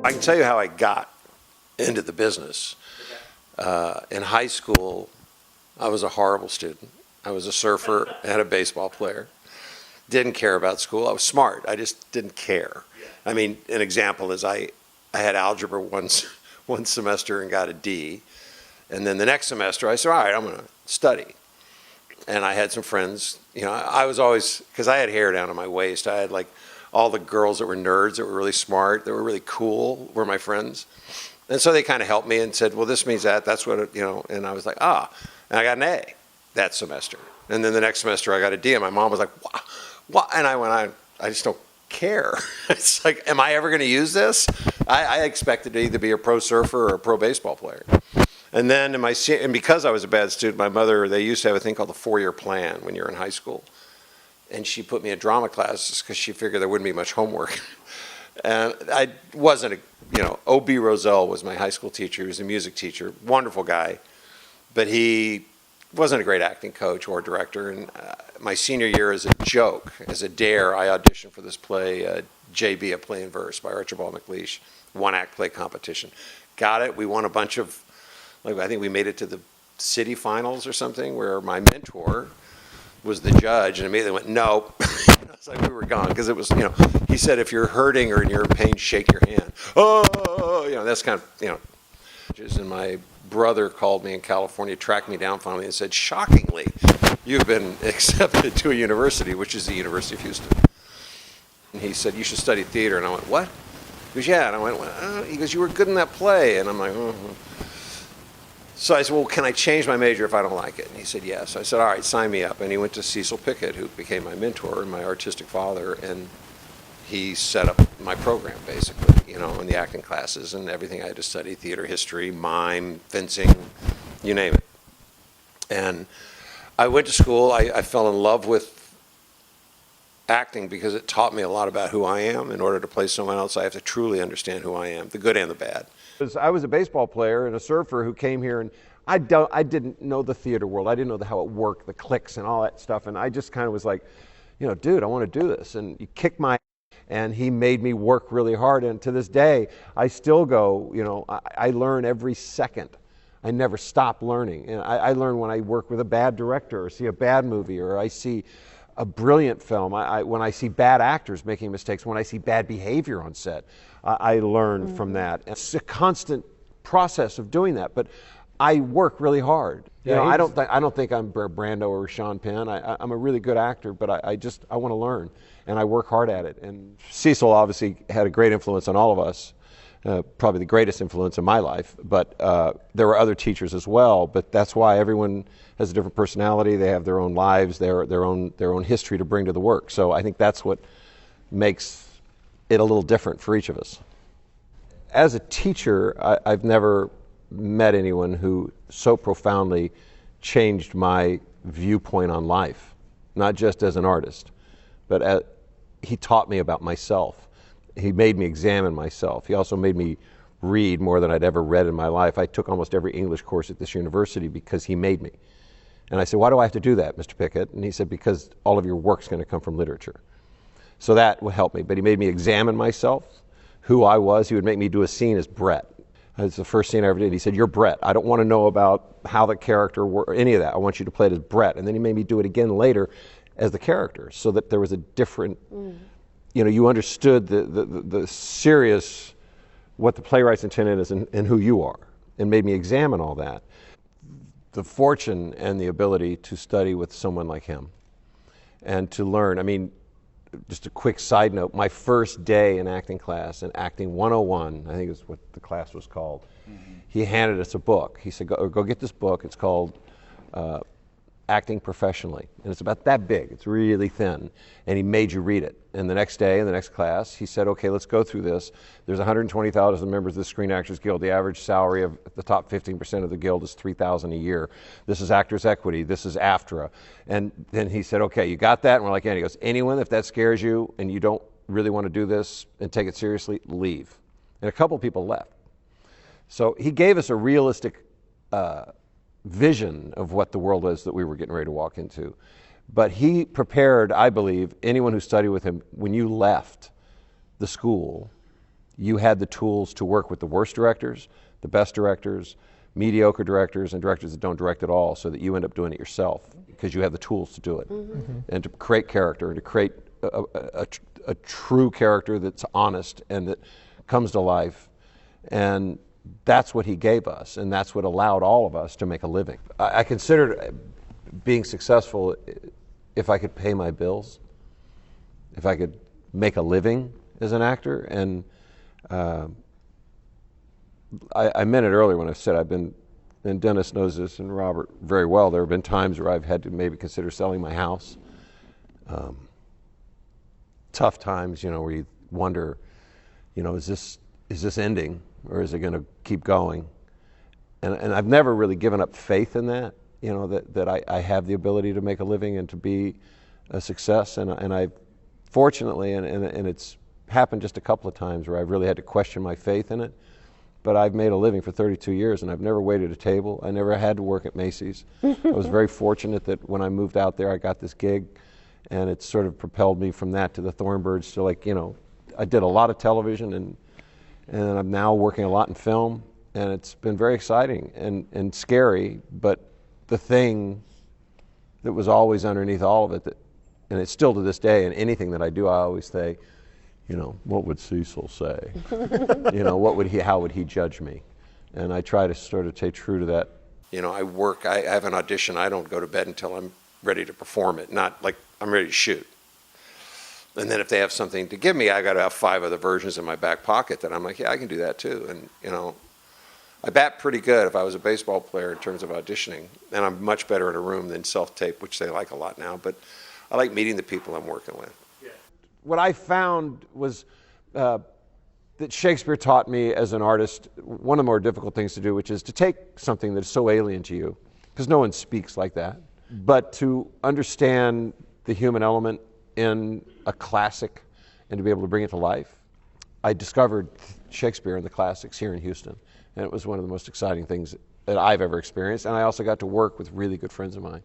I can tell you how I got into the business. In high school, I was a horrible student. I was a surfer and a baseball player. Didn't care about school. I was smart. I just didn't care. I mean, an example is I had algebra one semester and got a D. And then the next semester I said, all right, I'm going to study. And I had some friends, you know, I was always, because I had hair down to my waist, I had like all the girls that were nerds, that were really smart, that were really cool, were my friends. And so they kind of helped me and said, well, this means that, that's what, you know, and I was like, ah. And I got an A that semester. And then the next semester I got a D, and my mom was like, what? And I went, I just don't care. It's like, am I ever going to use this? I expected to either be a pro surfer or a pro baseball player. And then and because I was a bad student, my mother, they used to have a thing called the 4-year plan when you're in high school. And she put me in drama classes because she figured there wouldn't be much homework. And I wasn't you know, O.B. Roselle was my high school teacher. He was a music teacher, wonderful guy. But he wasn't a great acting coach or director. And my senior year, as a joke, as a dare, I auditioned for this play, J.B., A Play in Verse by Archibald MacLeish, one-act play competition. Got it. We won a bunch of, like, I think we made it to the city finals or something, where my mentor was the judge and immediately went, no. It's like we were gone, because it was, you know, he said, if you're hurting or you're in pain, shake your hand. Oh, you know, that's kind of, you know. And my brother called me in California, tracked me down finally and said, shockingly, you've been accepted to a university, which is the University of Houston. And he said, you should study theater. And I went, what? He goes, yeah. And I went, well, he goes, you were good in that play. And I'm like, So I said, well, can I change my major if I don't like it? And he said, yes. I said, all right, sign me up. And he went to Cecil Pickett, who became my mentor and my artistic father, and he set up my program, basically, you know, in the acting classes and everything I had to study, theater history, mime, fencing, you name it. And I went to school. I fell in love with acting because it taught me a lot about who I am. In order to play someone else, I have to truly understand who I am, the good and the bad. I was a baseball player and a surfer who came here, and I didn't know the theater world. I didn't know how it worked, the clicks and all that stuff. And I just kind of was like, you know, dude, I want to do this. And you kick my ass. And he made me work really hard. And to this day, I still go, you know, I learn every second. I never stop learning. And I learn when I work with a bad director or see a bad movie or I see a brilliant film. When I see bad actors making mistakes, when I see bad behavior on set, I learn from that. It's a constant process of doing that, but I work really hard. You know, I don't think I'm Brando or Sean Penn. I'm a really good actor, but I want to learn, and I work hard at it. And Cecil obviously had a great influence on all of us, probably the greatest influence in my life. But there were other teachers as well. But that's why everyone has a different personality. They have their own lives, their own history to bring to the work. So I think that's what makes it a little different for each of us. As a teacher, I've never met anyone who so profoundly changed my viewpoint on life, not just as an artist, but he taught me about myself. He made me examine myself. He also made me read more than I'd ever read in my life. I took almost every English course at this university because he made me. And I said, why do I have to do that, Mr. Pickett? And he said, because all of your work's going to come from literature. So that would help me. But he made me examine myself, who I was. He would make me do a scene as Brett. It's the first scene I ever did. He said, you're Brett. I don't want to know about how the character or any of that. I want you to play it as Brett. And then he made me do it again later as the character, so that there was a different, you know, you understood the serious, what the playwright's intent is and who you are, and made me examine all that. The fortune and the ability to study with someone like him and to learn. I mean, just a quick side note, my first day in acting class, in Acting 101, I think is what the class was called, he handed us a book. He said, go get this book. It's called Acting Professionally. And it's about that big. It's really thin. And he made you read it. And the next day, in the next class, he said, okay, let's go through this. There's 120,000 members of the Screen Actors Guild. The average salary of the top 15% of the guild is $3,000 a year. This is Actors Equity. This is AFTRA. And then he said, okay, you got that? And we're like, yeah. And he goes, anyone, if that scares you and you don't really want to do this and take it seriously, leave. And a couple people left. So he gave us a realistic vision of what the world is that we were getting ready to walk into. But he prepared, I believe, anyone who studied with him, when you left the school, you had the tools to work with the worst directors, the best directors, mediocre directors, and directors that don't direct at all, so that you end up doing it yourself because you have the tools to do it. And to create character, and to create a true character that's honest and that comes to life. And that's what he gave us, and that's what allowed all of us to make a living. I considered being successful if I could pay my bills, if I could make a living as an actor. And I meant it earlier when I said I've been, and Dennis knows this and Robert very well, there have been times where I've had to maybe consider selling my house. Tough times, where you wonder, is this ending, or is it going to keep going? And I've never really given up faith in that, that I have the ability to make a living and to be a success. And I, fortunately, and it's happened just a couple of times where I've really had to question my faith in it. But I've made a living for 32 years, and I've never waited a table. I never had to work at Macy's. I was very fortunate that when I moved out there, I got this gig, and it sort of propelled me from that to the Thornbirds to I did a lot of television, and I'm now working a lot in film, and it's been very exciting and scary. But the thing that was always underneath all of it, and it's still to this day, and anything that I do, I always say, what would Cecil say? How would he judge me? And I try to sort of stay true to that. I have an audition, I don't go to bed until I'm ready to perform it, not like I'm ready to shoot. And then if they have something to give me, I got to have 5 other versions in my back pocket that I'm like, yeah, I can do that too. And, I bat pretty good if I was a baseball player in terms of auditioning, and I'm much better in a room than self-tape, which they like a lot now, but I like meeting the people I'm working with. What I found was that Shakespeare taught me as an artist one of the more difficult things to do, which is to take something that's so alien to you, because no one speaks like that, but to understand the human element in a classic and to be able to bring it to life. I discovered Shakespeare in the classics here in Houston, and it was one of the most exciting things that I've ever experienced. And I also got to work with really good friends of mine